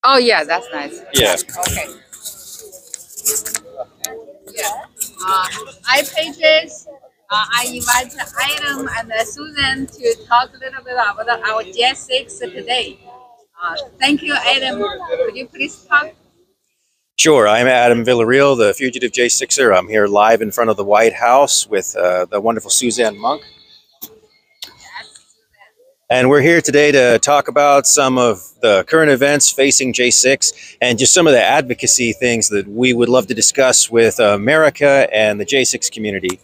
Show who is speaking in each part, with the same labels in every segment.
Speaker 1: Oh yeah, that's nice.
Speaker 2: Yeah.
Speaker 1: Okay. Yeah. I pages. I invite Adam and Susan to talk a little bit about our J6 today. Thank you, Adam. Could you please talk?
Speaker 2: Sure. I'm Adam Villarreal, the fugitive J6er. I'm here live in front of the White House with the wonderful Suzanne Monk. And we're here today to talk about some of the current events facing J6 and just some of the advocacy things that we would love to discuss with America and the J6 community.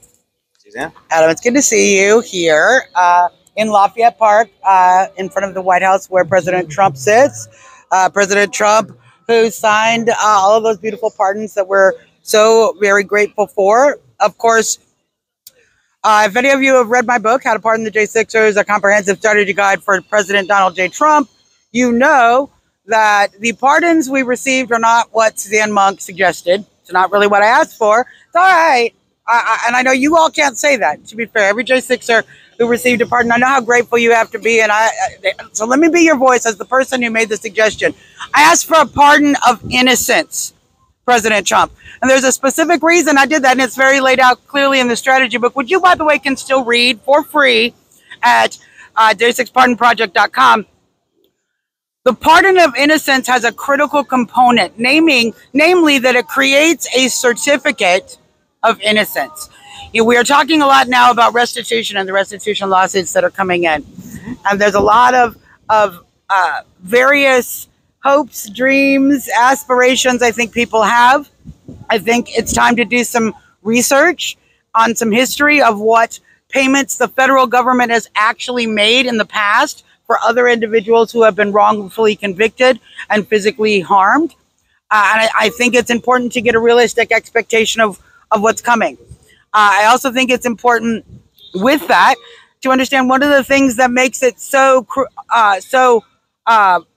Speaker 2: Suzanne?
Speaker 3: Adam, it's good to see you here in Lafayette Park in front of the White House where President Trump sits. President Trump, who signed all of those beautiful pardons that we're so very grateful for. Of course, if any of you have read my book, How to Pardon the J6ers, a comprehensive strategy guide for President Donald J. Trump, you know that the pardons we received are not what Suzanne Monk suggested. It's not really what I asked for. It's all right. And I know you all can't say that, to be fair. Every J6er who received a pardon, I know how grateful you have to be. So let me be your voice as the person who made the suggestion. I asked for a pardon of innocence, President Trump. And there's a specific reason I did that, and it's very laid out clearly in the strategy book, which you, by the way, can still read for free at j6pardonproject.com. The pardon of innocence has a critical component, namely that it creates a certificate of innocence. We are talking a lot now about restitution and the restitution lawsuits that are coming in. And there's a lot of various hopes, dreams, aspirations I think people have. I think it's time to do some research on some history of what payments the federal government has actually made in the past for other individuals who have been wrongfully convicted and physically harmed. And I think it's important to get a realistic expectation of what's coming. I also think it's important with that to understand one of the things that makes it so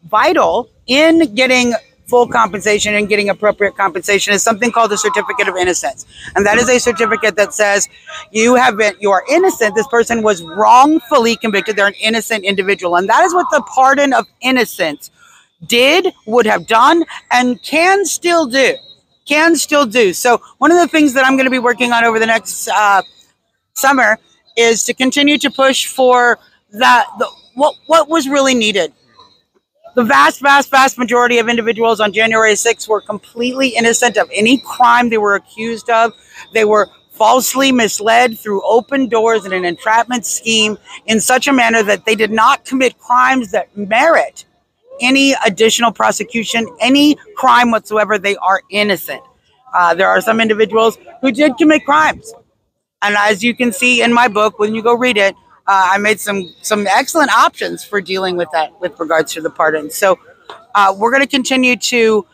Speaker 3: vital in getting full compensation and getting appropriate compensation is something called the certificate of innocence. And that is a certificate that says you are innocent. This person was wrongfully convicted. They're an innocent individual. And that is what the pardon of innocence would have done, and can still do. So one of the things that I'm going to be working on over the next summer is to continue to push for what was really needed. The vast majority of individuals on January 6th were completely innocent of any crime they were accused of. They were falsely misled through open doors in an entrapment scheme in such a manner that they did not commit crimes that merit any additional prosecution, any crime whatsoever. They are innocent. There are some individuals who did commit crimes. And as you can see in my book, when you go read it, I made some excellent options for dealing with that with regards to the pardon. So we're going to continue to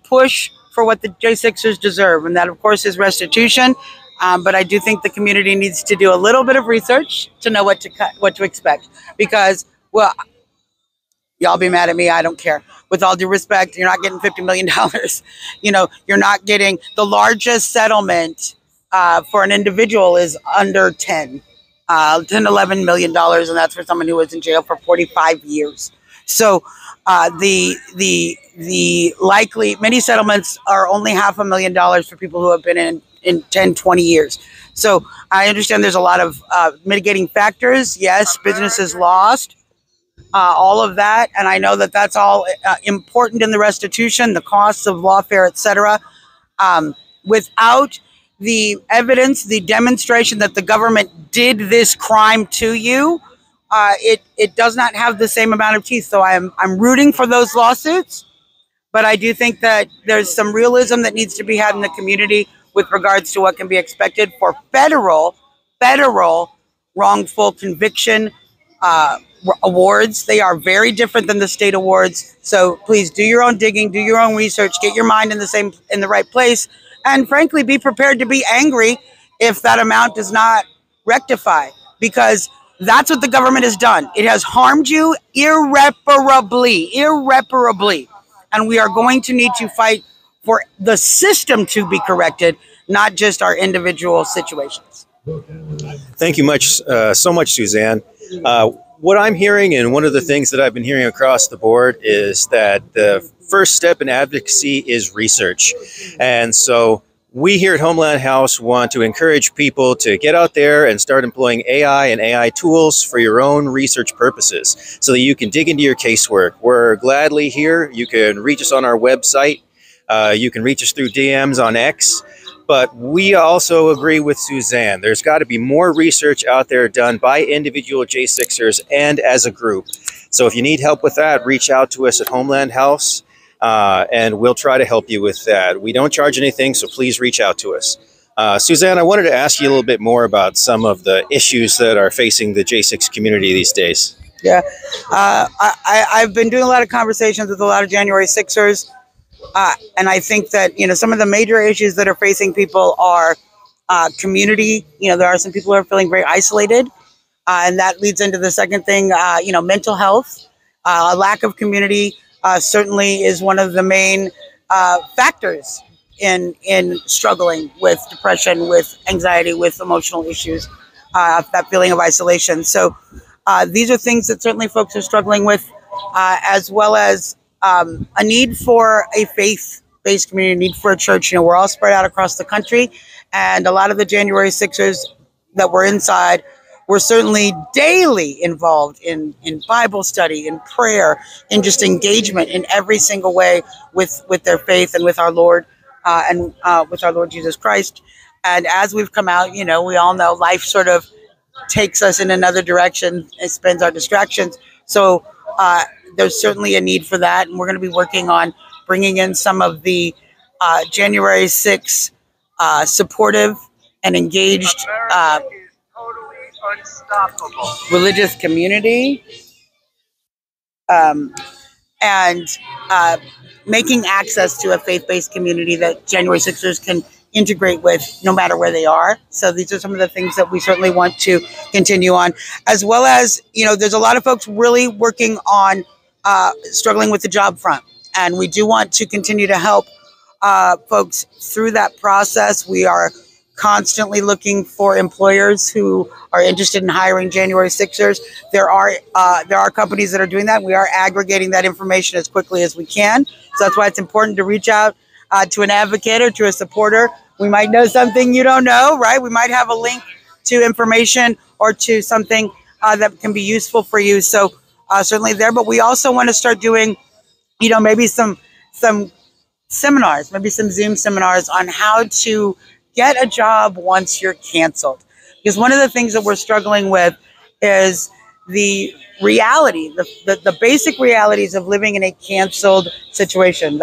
Speaker 3: push for what the J6ers deserve. And that, of course, is restitution. But I do think the community needs to do a little bit of research to know what to expect. Because, well, y'all be mad at me. I don't care. With all due respect, you're not getting $50 million. You know, you're not getting the largest settlement for an individual is under 10, $11 million. And that's for someone who was in jail for 45 years. So the likely many settlements are only $500,000 for people who have been in 10, 20 years. So I understand there's a lot of mitigating factors. Yes, businesses lost. All of that, and I know that that's all important in the restitution, the costs of lawfare, etc. Without the evidence, the demonstration that the government did this crime to you, it does not have the same amount of teeth. So I'm rooting for those lawsuits, but I do think that there's some realism that needs to be had in the community with regards to what can be expected for federal wrongful conviction awards. They are very different than the state awards. So please do your own digging, do your own research, get your mind in the right place, and frankly, be prepared to be angry if that amount does not rectify, because that's what the government has done. It has harmed you irreparably, and we are going to need to fight for the system to be corrected, not just our individual situations.
Speaker 2: Thank you so much, Suzanne. what I'm hearing, and one of the things that I've been hearing across the board, is that the first step in advocacy is research. And so we here at Homeland House want to encourage people to get out there and start employing AI and AI tools for your own research purposes so that you can dig into your casework. We're gladly here. You can reach us on our website. You can reach us through DMs on X. But we also agree with Suzanne. There's got to be more research out there done by individual J6ers and as a group. So if you need help with that, reach out to us at Homeland House, and we'll try to help you with that. We don't charge anything, so please reach out to us. Suzanne, I wanted to ask you a little bit more about some of the issues that are facing the J6 community these days.
Speaker 3: Yeah, I've been doing a lot of conversations with a lot of January 6ers. And I think that, some of the major issues that are facing people are community. There are some people who are feeling very isolated. And that leads into the second thing, mental health. A lack of community certainly is one of the main factors in struggling with depression, with anxiety, with emotional issues, that feeling of isolation. So these are things that certainly folks are struggling with, as well as a need for a faith-based community, need for a church. We're all spread out across the country, and a lot of the January 6ers that were inside were certainly daily involved in Bible study, in prayer, in just engagement in every single way with their faith and with our Lord, and with our Lord Jesus Christ. And as we've come out, we all know life sort of takes us in another direction. It spends our distractions. So there's certainly a need for that. And we're going to be working on bringing in some of the January 6th supportive and engaged religious community, and making access to a faith-based community that January 6ers can integrate with no matter where they are. So these are some of the things that we certainly want to continue on, as well as, there's a lot of folks really working on struggling with the job front. And we do want to continue to help folks through that process. We are constantly looking for employers who are interested in hiring January 6ers. There are companies that are doing that. We are aggregating that information as quickly as we can. So that's why it's important to reach out to an advocate or to a supporter. We might know something you don't know, right? We might have a link to information or to something that can be useful for you. So certainly there, but we also want to start doing, maybe some seminars, maybe some Zoom seminars on how to get a job once you're canceled. Because one of the things that we're struggling with is the reality, the basic realities of living in a canceled situation.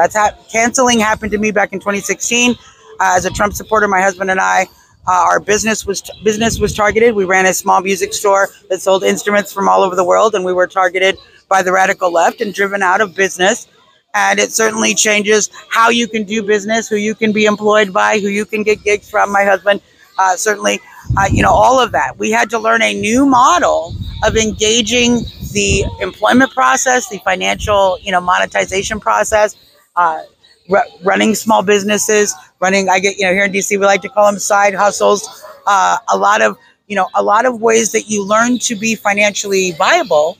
Speaker 3: Canceling happened to me back in 2016. As a Trump supporter, my husband and I, our business was targeted. We ran a small music store that sold instruments from all over the world, and we were targeted by the radical left and driven out of business. And it certainly changes how you can do business, who you can be employed by, who you can get gigs from. My husband, certainly, all of that. We had to learn a new model of engaging the employment process, the financial, monetization process, running small businesses, here in DC, we like to call them side hustles. A lot of ways that you learn to be financially viable,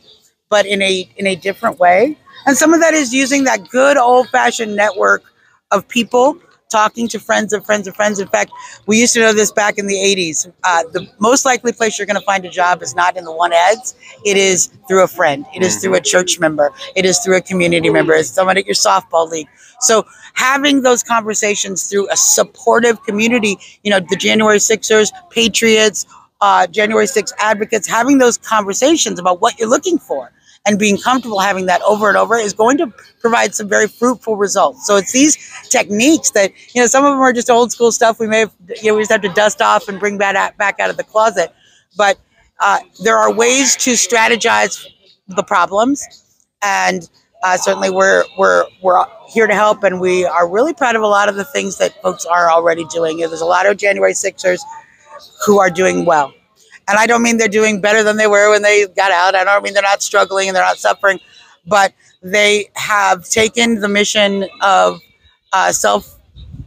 Speaker 3: but in a different way. And some of that is using that good old-fashioned network of people, talking to friends of friends of friends. In fact, we used to know this back in the 80s. The most likely place you're going to find a job is not in the one ads. It is through a friend. It is through a church member. It is through a community member. It's someone at your softball league. So having those conversations through a supportive community, the January 6ers, Patriots, January 6 advocates, having those conversations about what you're looking for and being comfortable having that over and over is going to provide some very fruitful results. So it's these techniques that, some of them are just old school stuff. We may have, we just have to dust off and bring that back out of the closet. But there are ways to strategize the problems. And certainly we're here to help. And we are really proud of a lot of the things that folks are already doing. There's a lot of January 6ers who are doing well. And I don't mean they're doing better than they were when they got out. I don't mean they're not struggling and they're not suffering, but they have taken the mission of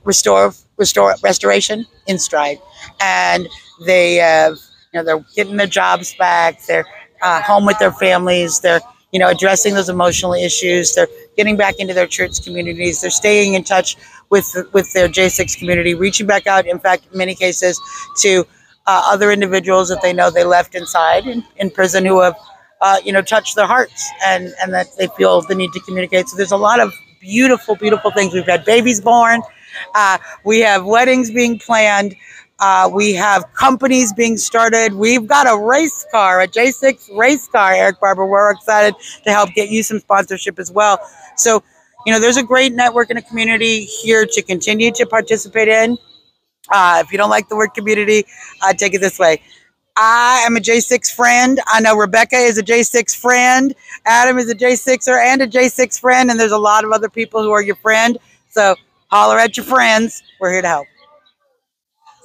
Speaker 3: restoration in stride. And they have, they're getting their jobs back. They're home with their families. They're, addressing those emotional issues. They're getting back into their church communities. They're staying in touch with their J6 community, reaching back out, in fact, in many cases, to other individuals that they know they left inside in prison who have, touched their hearts and that they feel the need to communicate. So there's a lot of beautiful, beautiful things. We've had babies born. We have weddings being planned. We have companies being started. We've got a race car, a J6 race car, Eric Barber. We're excited to help get you some sponsorship as well. So, there's a great network and a community here to continue to participate in. If you don't like the word community, take it this way. I am a J6 friend. I know Rebecca is a J6 friend. Adam is a J6er and a J6 friend. And there's a lot of other people who are your friend. So holler at your friends. We're here to help.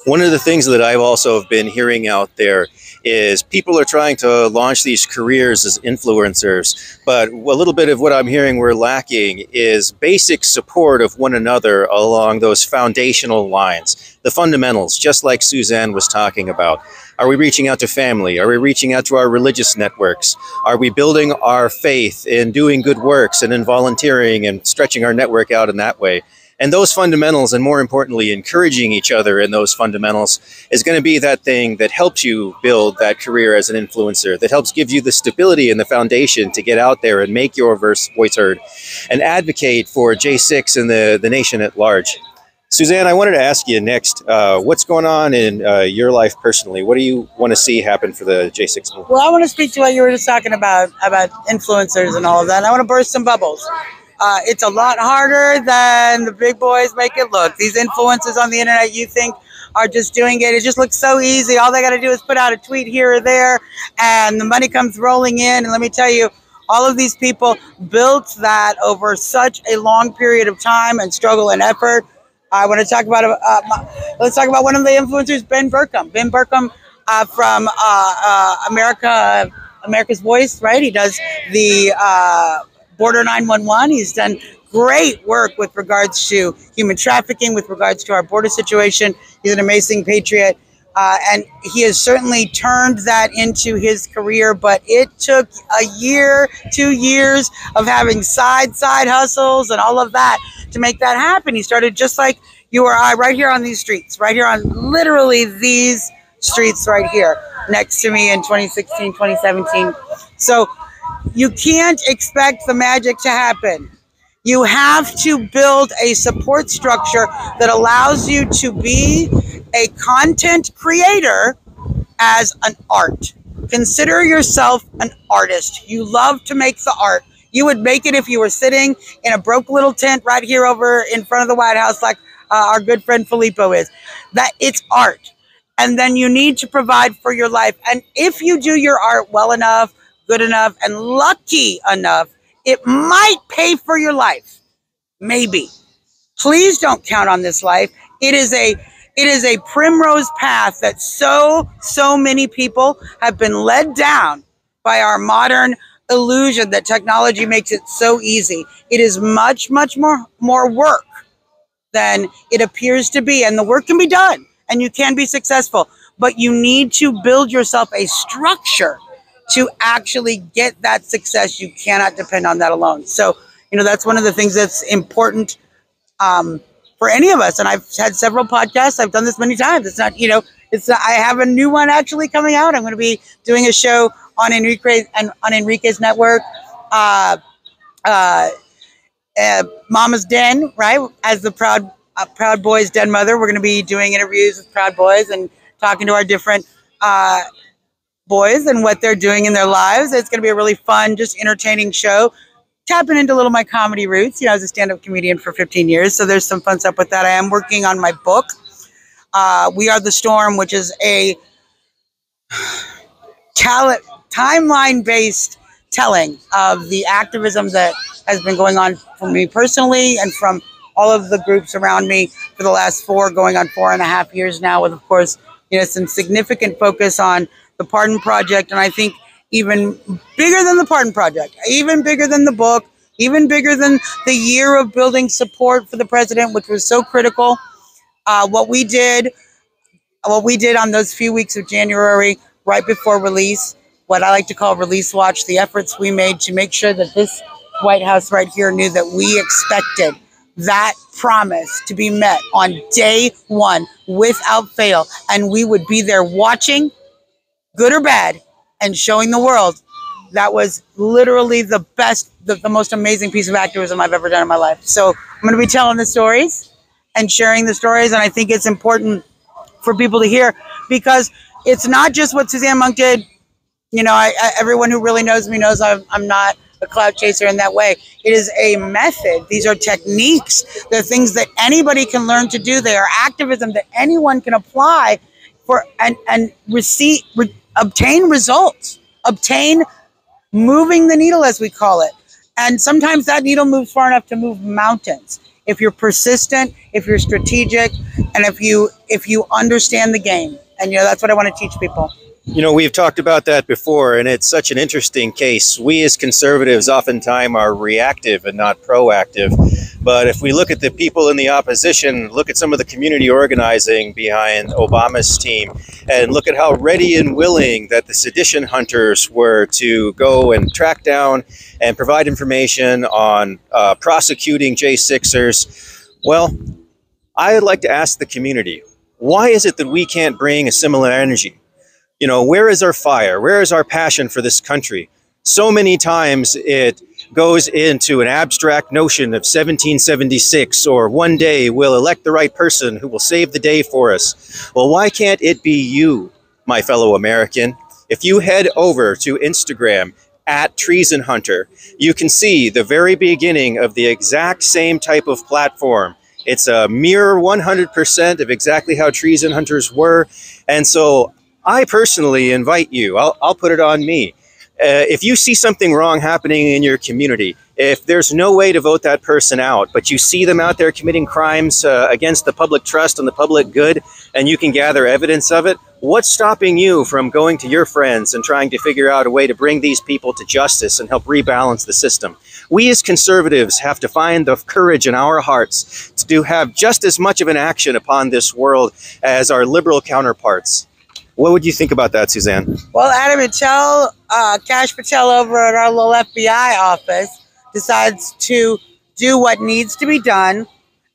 Speaker 2: One of the things that I've also been hearing out there is people are trying to launch these careers as influencers, but a little bit of what I'm hearing we're lacking is basic support of one another along those foundational lines, the fundamentals, just like Suzanne was talking about. Are we reaching out to family? Are we reaching out to our religious networks? Are we building our faith in doing good works and in volunteering and stretching our network out in that way? And those fundamentals, and more importantly, encouraging each other in those fundamentals, is going to be that thing that helps you build that career as an influencer, that helps give you the stability and the foundation to get out there and make your voice heard and advocate for J6 and the nation at large. Suzanne, I wanted to ask you next, what's going on in your life personally? What do you want to see happen for the J6 movement?
Speaker 3: Well, I want to speak to what you were just talking about influencers and all of that. And I want to burst some bubbles. It's a lot harder than the big boys make it look. These influencers on the internet you think are just doing it. It just looks so easy. All they got to do is put out a tweet here or there, and the money comes rolling in. And let me tell you, all of these people built that over such a long period of time and struggle and effort. I want to talk about, let's talk about one of the influencers, Ben Berkham. Ben Berkham from America's Voice, right? He does the Border 911. He's done great work with regards to human trafficking, with regards to our border situation. He's an amazing patriot. And he has certainly turned that into his career, but it took a year, 2 years of having side hustles and all of that to make that happen. He started just like you or I, right here on these streets, right here on literally these streets right here next to me in 2016, 2017. So you can't expect the magic to happen. You have to build a support structure that allows you to be a content creator as an art. Consider yourself an artist. You love to make the art. You would make it if you were sitting in a broke little tent right here over in front of the White House like our good friend Filippo is. That it's art. And then you need to provide for your life. And if you do your art well enough, good enough, and lucky enough, it might pay for your life. Maybe. Please don't count on this life. It is a primrose path that so many people have been led down by our modern illusion that technology makes it so easy. It is much more work than it appears to be, and the work can be done and you can be successful, but you need to build yourself a structure to actually get that success. You cannot depend on that alone. So, that's one of the things that's important for any of us. And I've had several podcasts. I've done this many times. It's not, I have a new one actually coming out. I'm going to be doing a show on Enrique's network, Mama's Den, right? As the Proud Boys Den mother, we're going to be doing interviews with Proud Boys and talking to our different boys and what they're doing in their lives. It's going to be a really fun, just entertaining show. Tapping into a little of my comedy roots. I was a stand-up comedian for 15 years, so there's some fun stuff with that. I am working on my book, We Are the Storm, which is a timeline-based telling of the activism that has been going on for me personally and from all of the groups around me for the last going on 4.5 years now, with, of course, some significant focus on the Pardon Project. And I think even bigger than the Pardon Project, even bigger than the book, even bigger than the year of building support for the president, which was so critical. What we did on those few weeks of January, right before release, what I like to call release watch, the efforts we made to make sure that this White House right here knew that we expected that promise to be met on day one without fail. And we would be there watching, good or bad, and showing the world. That was literally the best, the most amazing piece of activism I've ever done in my life. So I'm going to be telling the stories and sharing the stories. And I think it's important for people to hear, because it's not just what Suzanne Monk did. You know, everyone who really knows me knows I'm not a cloud chaser in that way. It is a method. These are techniques. They're things that anybody can learn to do. They are activism that anyone can apply for and obtain results, obtain moving the needle, as we call it. And sometimes that needle moves far enough to move mountains. If you're persistent, if you're strategic, and if you understand the game. And you know, that's what I want to teach people.
Speaker 2: You know, we've talked about that before, and it's such an interesting case. We as conservatives oftentimes are reactive and not proactive. But if we look at the people in the opposition, look at some of the community organizing behind Obama's team, and look at how ready and willing that the sedition hunters were to go and track down and provide information on prosecuting J6ers. Well, I'd like to ask the community, why is it that we can't bring a similar energy? You know, where is our fire? Where is our passion for this country? So many times it goes into an abstract notion of 1776, or one day we'll elect the right person who will save the day for us. Well, why can't it be you, my fellow American? If you head over to Instagram @TreasonHunter, you can see the very beginning of the exact same type of platform. It's a mirror 100% of exactly how treason hunters were. And so I personally invite you, I'll put it on me. If you see something wrong happening in your community, if there's no way to vote that person out, but you see them out there committing crimes against the public trust and the public good, and you can gather evidence of it, what's stopping you from going to your friends and trying to figure out a way to bring these people to justice and help rebalance the system? We as conservatives have to find the courage in our hearts to have just as much of an action upon this world as our liberal counterparts. What would you think about that, Suzanne?
Speaker 3: Well, Adam, until Kash Patel over at our little FBI office decides to do what needs to be done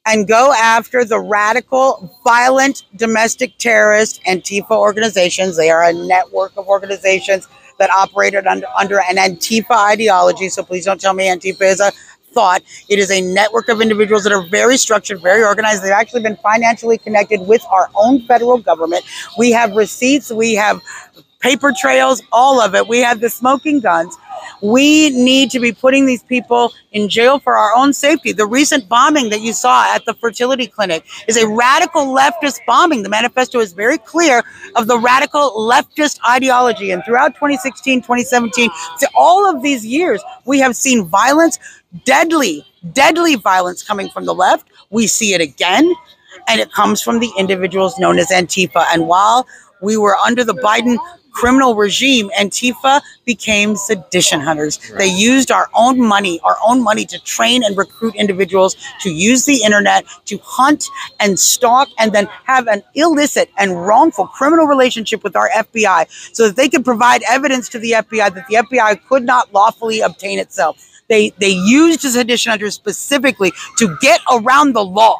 Speaker 3: and go after the radical, violent, domestic terrorist Antifa organizations. They are a network of organizations that operated under an Antifa ideology. So please don't tell me Antifa is a thought. It is a network of individuals that are very structured, very organized. They've actually been financially connected with our own federal government. We have receipts, we have paper trails, all of it. We have the smoking guns. We need to be putting these people in jail for our own safety. The recent bombing that you saw at the fertility clinic is a radical leftist bombing. The manifesto is very clear of the radical leftist ideology. And throughout 2016, 2017, to all of these years, we have seen violence, deadly violence coming from the left. We see it again, and it comes from the individuals known as Antifa. And while we were under the Biden criminal regime, Antifa became sedition hunters. Right. They used our own money to train and recruit individuals to use the internet to hunt and stalk and then have an illicit and wrongful criminal relationship with our FBI so that they could provide evidence to the FBI that the FBI could not lawfully obtain itself. They used sedition hunters specifically to get around the law.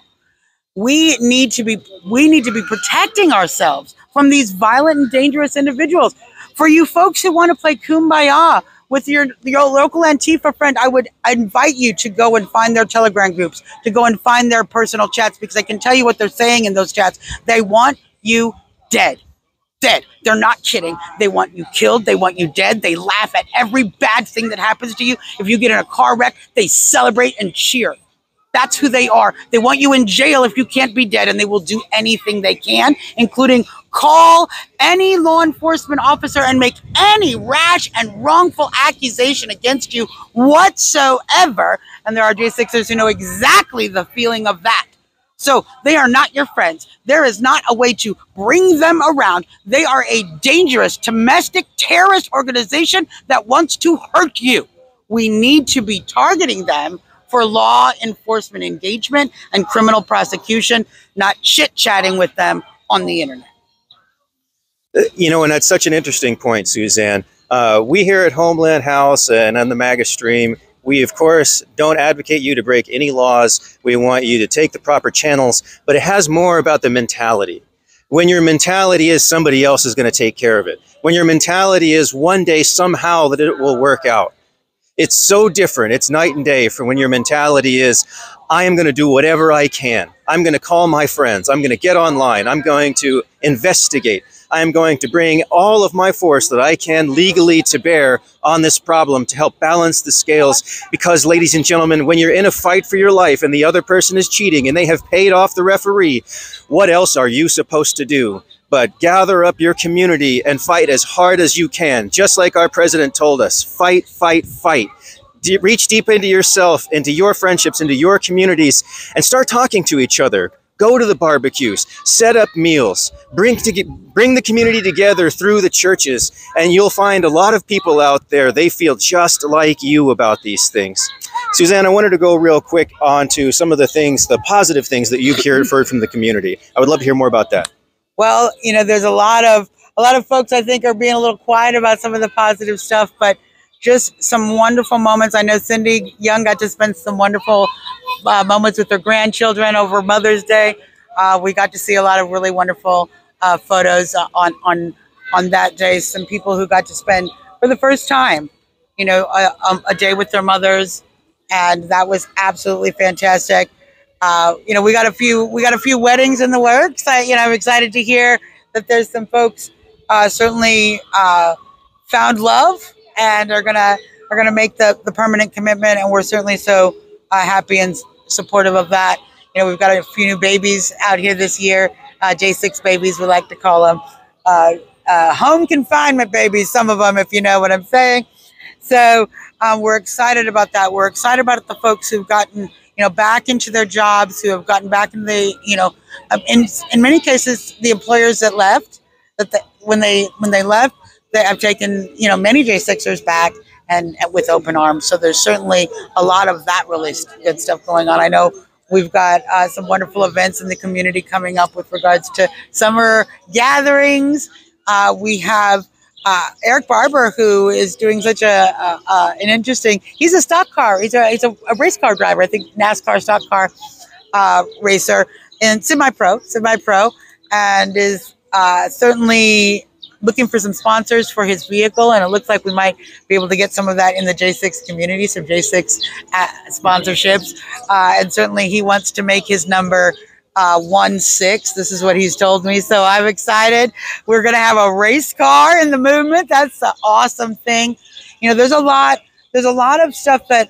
Speaker 3: We need to be protecting ourselves from these violent and dangerous individuals. For you folks who want to play kumbaya with your local Antifa friend, I would invite you to go and find their Telegram groups, to go and find their personal chats, because I can tell you what they're saying in those chats. They want you dead. Dead. They're not kidding. They want you killed. They want you dead. They laugh at every bad thing that happens to you. If you get in a car wreck, they celebrate and cheer. That's who they are. They want you in jail if you can't be dead, and they will do anything they can, including call any law enforcement officer and make any rash and wrongful accusation against you whatsoever. And there are J6ers who know exactly the feeling of that. So they are not your friends. There is not a way to bring them around. They are a dangerous domestic terrorist organization that wants to hurt you. We need to be targeting them for law enforcement engagement and criminal prosecution, not chit-chatting with them on the internet.
Speaker 2: You know, and that's such an interesting point, Suzanne. We here at Homeland House and on the MAGA stream, we of course don't advocate you to break any laws. We want you to take the proper channels, but it has more about the mentality. When your mentality is somebody else is going to take care of it. When your mentality is one day somehow that it will work out. It's so different. It's night and day from when your mentality is, I am going to do whatever I can. I'm going to call my friends. I'm going to get online. I'm going to investigate. I am going to bring all of my force that I can legally to bear on this problem to help balance the scales. Because, ladies and gentlemen, when you're in a fight for your life and the other person is cheating and they have paid off the referee, what else are you supposed to do but gather up your community and fight as hard as you can? Just like our president told us, fight, fight, fight. Reach deep into yourself, into your friendships, into your communities, and start talking to each other. Go to the barbecues, set up meals, bring the community together through the churches, and you'll find a lot of people out there, they feel just like you about these things. Suzanne, I wanted to go real quick on to some of the things, the positive things that you've heard from the community. I would love to hear more about that.
Speaker 3: Well, you know, there's a lot of folks I think are being a little quiet about some of the positive stuff, but just some wonderful moments. I know Cindy Young got to spend some wonderful moments with her grandchildren over Mother's Day. We got to see a lot of really wonderful photos on that day. Some people who got to spend for the first time, you know, a day with their mothers, and that was absolutely fantastic. You know, we got a few weddings in the works. I'm excited to hear that there's some folks certainly found love and are gonna make the permanent commitment, and we're certainly so happy and supportive of that. You know, we've got a few new babies out here this year, J6 babies, we like to call them, home confinement babies, some of them, if you know what I'm saying. So we're excited about that. We're excited about the folks who've gotten, you know, back into their jobs, who have gotten back into the, you know, in many cases, the employers that left, when they left, they have taken, you know, many J6ers back and with open arms. So there's certainly a lot of that really good stuff going on. I know we've got some wonderful events in the community coming up with regards to summer gatherings. We have Eric Barber, who is doing such an interesting, he's a stock car, he's a race car driver, I think NASCAR stock car racer, and semi-pro, and is certainly looking for some sponsors for his vehicle, and it looks like we might be able to get some of that in the J6 community, some J6 sponsorships, and certainly he wants to make his number 16. This is what he's told me, so I'm excited. We're going to have a race car in the movement. That's an awesome thing. You know, there's a lot of stuff that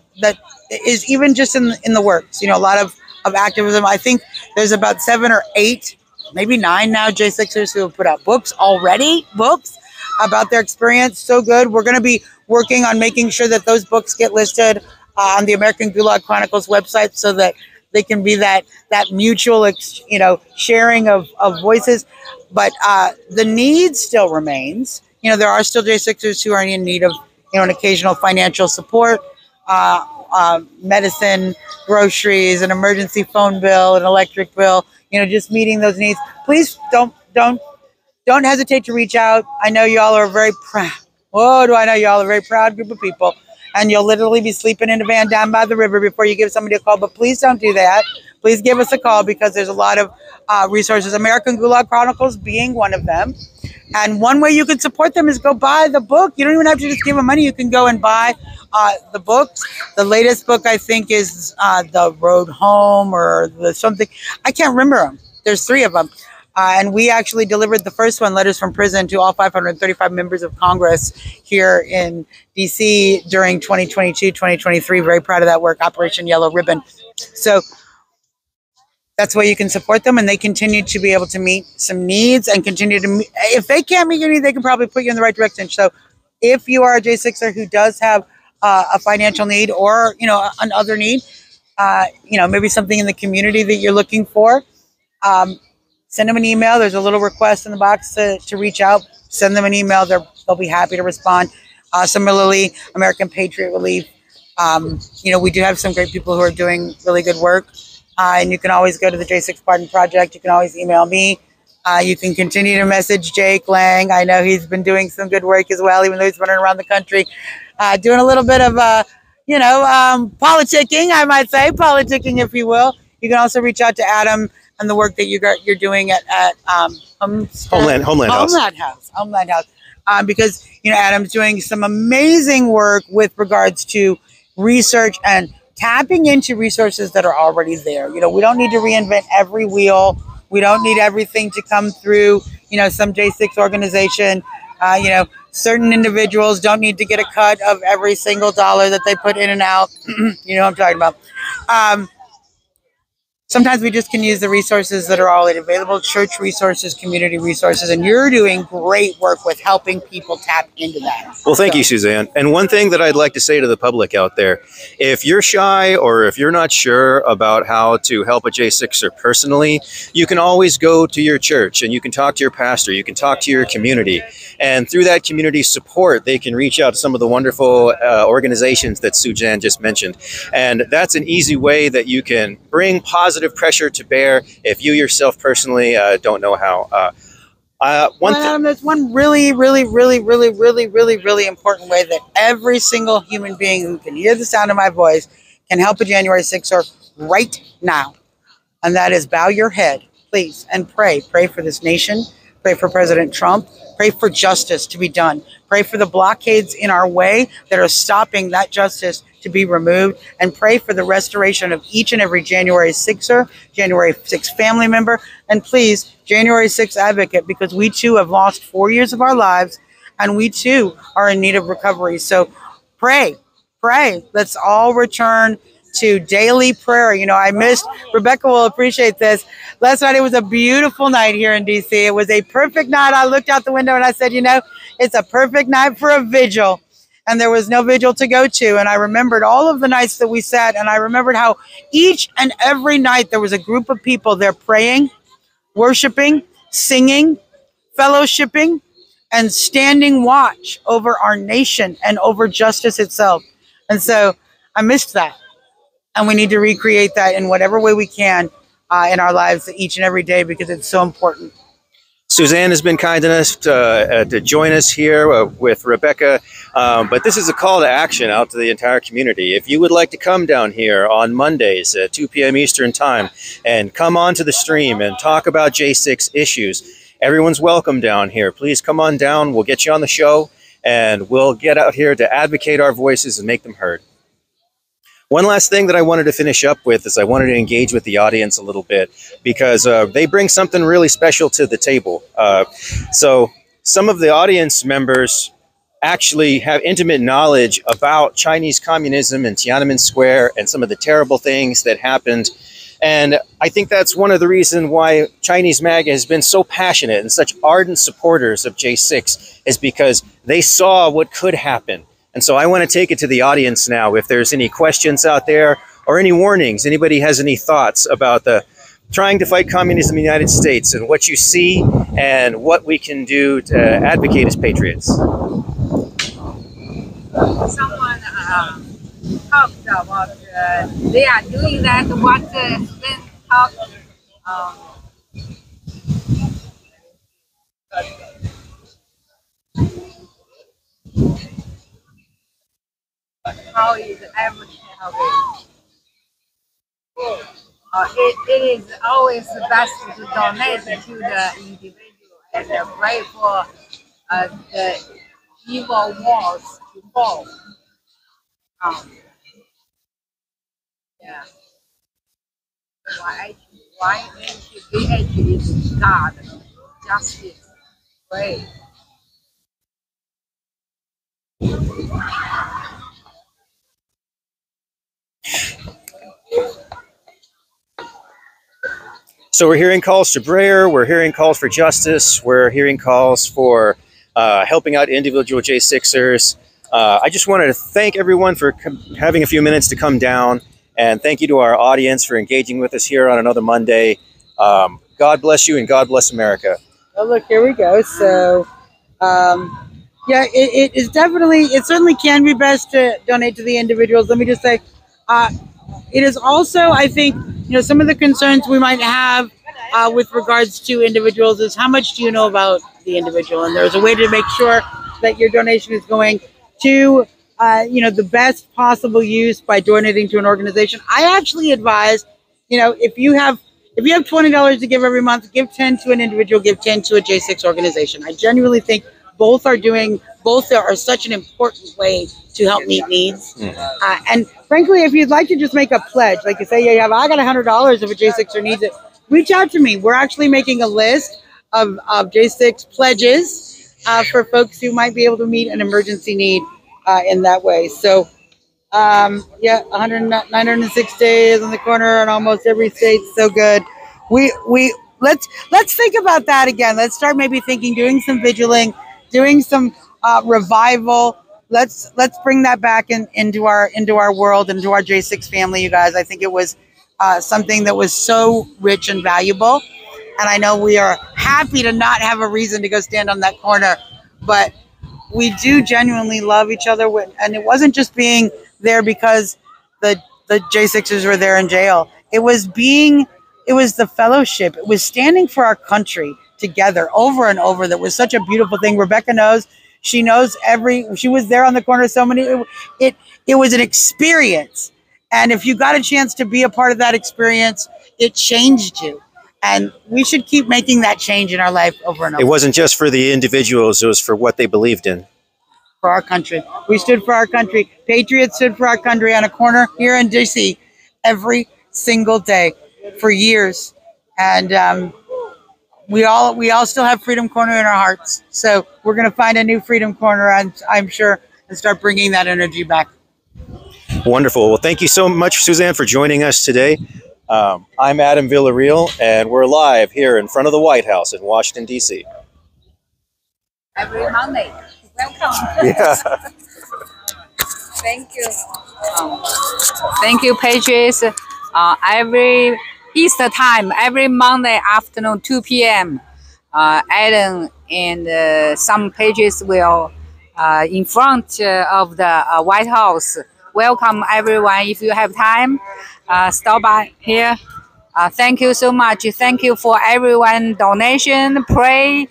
Speaker 3: is even just in the works. You know, a lot of activism. I think there's about 7 or 8, maybe 9 now, J6ers who have put out books about their experience. So good. We're going to be working on making sure that those books get listed on the American Gulag Chronicles website, so that they can be that mutual, you know, sharing of voices. But the need still remains. You know, there are still J6ers who are in need of, you know, an occasional financial support, medicine, groceries, an emergency phone bill, an electric bill. You know, just meeting those needs. Please don't hesitate to reach out. I know y'all are very proud. Oh, do I know y'all are a very proud group of people. And you'll literally be sleeping in a van down by the river before you give somebody a call. But please don't do that. Please give us a call, because there's a lot of resources, American Gulag Chronicles being one of them. And one way you can support them is go buy the book. You don't even have to just give them money. You can go and buy the books. The latest book, I think, is The Road Home, or the something. I can't remember them. There's 3 of them. And we actually delivered the first one, Letters from Prison, to all 535 members of Congress here in D.C. during 2022, 2023. Very proud of that work, Operation Yellow Ribbon. So that's why you can support them, and they continue to be able to meet some needs and continue to meet. If they can't meet your needs, they can probably put you in the right direction. So if you are a J6er who does have a financial need, or, you know, another need, you know, maybe something in the community that you're looking for, send them an email. There's a little request in the box to reach out. Send them an email. They'll be happy to respond. Similarly, American Patriot Relief. You know, we do have some great people who are doing really good work. And you can always go to the J6 Pardon Project. You can always email me. You can continue to message Jake Lang. I know he's been doing some good work as well, even though he's running around the country, doing a little bit of, politicking, I might say, politicking, if you will. You can also reach out to Adam and the work that you're doing at
Speaker 2: Homeland House.
Speaker 3: Homeland House. Because, Adam's doing some amazing work with regards to research and tapping into resources that are already there. We don't need to reinvent every wheel. We don't need everything to come through, some J6 organization. Certain individuals don't need to get a cut of every single dollar that they put in and out. You know what I'm talking about. Sometimes we just can use the resources that are already available, church resources, community resources, and you're doing great work with helping people tap into that.
Speaker 2: Well, thank you, Suzanne. And one thing that I'd like to say to the public out there, if you're shy or if you're not sure about how to help a J6er personally, you can always go to your church and you can talk to your pastor, you can talk to your community. And through that community support, they can reach out to some of the wonderful organizations that Suzanne just mentioned. And that's an easy way that you can bring positive pressure to bear if you yourself personally don't know how.
Speaker 3: There's one really, really, really, really, really, really, really important way that every single human being who can hear the sound of my voice can help a January 6er right now. And that is bow your head, please, and pray. Pray for this nation. Pray for President Trump. Pray for justice to be done. Pray for the blockades in our way that are stopping that justice to be removed, and pray for the restoration of each and every January 6er, January 6 family member, and please, January 6 advocate, because we too have lost 4 years of our lives, and we too are in need of recovery. So pray. Let's all return to daily prayer. I missed, Rebecca will appreciate this. Last night, it was a beautiful night here in DC. It was a perfect night. I looked out the window and I said, it's a perfect night for a vigil. And there was no vigil to go to. And I remembered all of the nights that we sat, and I remembered how each and every night there was a group of people there praying, worshiping, singing, fellowshipping, and standing watch over our nation and over justice itself. And so I missed that. And we need to recreate that in whatever way we can in our lives each and every day, because it's so important.
Speaker 2: Suzanne has been kind enough to join us here with Rebecca, but this is a call to action out to the entire community. If you would like to come down here on Mondays at 2 p.m. Eastern Time and come onto the stream and talk about J6 issues, everyone's welcome down here. Please come on down. We'll get you on the show, and we'll get out here to advocate our voices and make them heard. One last thing that I wanted to finish up with is I wanted to engage with the audience a little bit, because they bring something really special to the table. So some of the audience members actually have intimate knowledge about Chinese communism and Tiananmen Square and some of the terrible things that happened. And I think that's one of the reasons why Chinese MAGA has been so passionate and such ardent supporters of J6, is because they saw what could happen. And so I want to take it to the audience now. If there's any questions out there or any warnings, anybody has any thoughts about the trying to fight communism in the United States and what you see and what we can do to advocate as patriots.
Speaker 1: Someone talked about they are doing that. What Sven talked. How is everything available? It is always best to donate to the individual and pray for the evil walls to fall. Yeah. YHVH is God, justice, pray.
Speaker 2: So we're hearing calls to prayer, we're hearing calls for justice, we're hearing calls for helping out individual J6ers. I just wanted to thank everyone for having a few minutes to come down, and thank you to our audience for engaging with us here on another Monday. God bless you and God bless America.
Speaker 3: Oh, look, here we go. So, yeah, it is definitely, it certainly can be best to donate to the individuals. Let me just say, it is also, I think, some of the concerns we might have with regards to individuals is how much do you know about the individual? And there's a way to make sure that your donation is going to the best possible use by donating to an organization. I actually advise, if you have $20 to give every month, give 10 to an individual, give 10 to a J6 organization. I genuinely think both are such an important way to help meet needs. And frankly, if you'd like to just make a pledge, like you say, yeah, I got $100 if a J6er needs it, reach out to me. We're actually making a list of J6 pledges for folks who might be able to meet an emergency need in that way. So, 906 days on the corner in almost every state. So good. Let's think about that again. Let's start maybe thinking, doing some vigiling, doing some revival. Let's bring that back into our world, into our J6 family, you guys. I think it was something that was so rich and valuable. And I know we are happy to not have a reason to go stand on that corner, but we do genuinely love each other. And it wasn't just being there because the J6ers were there in jail. It was the fellowship. It was standing for our country together over and over. That was such a beautiful thing. Rebecca knows. She knows she was there on the corner so many. It was an experience. And if you got a chance to be a part of that experience, it changed you. And we should keep making that change in our life over and over.
Speaker 2: It wasn't just for the individuals, it was for what they believed in.
Speaker 3: For our country. We stood for our country. Patriots stood for our country on a corner here in DC every single day for years. And we all still have Freedom Corner in our hearts. So we're going to find a new Freedom Corner, I'm sure, and start bringing that energy back.
Speaker 2: Wonderful. Well, thank you so much, Suzanne, for joining us today. I'm Adam Villarreal, and we're live here in front of the White House in Washington, D.C.
Speaker 1: Every Monday. Welcome.
Speaker 2: Yeah.
Speaker 1: Thank you. Thank you, Patriots. Every Easter time, every Monday afternoon, 2 p.m., Adam and some Patriots will in front of the White House. Welcome, everyone. If you have time, stop by here. Thank you so much. Thank you for everyone donation, pray,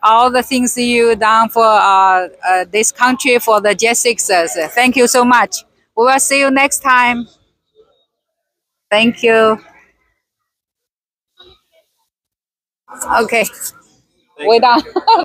Speaker 1: all the things you done for this country, for the J6ers. Thank you so much. We will see you next time. Thank you. Okay, we're done.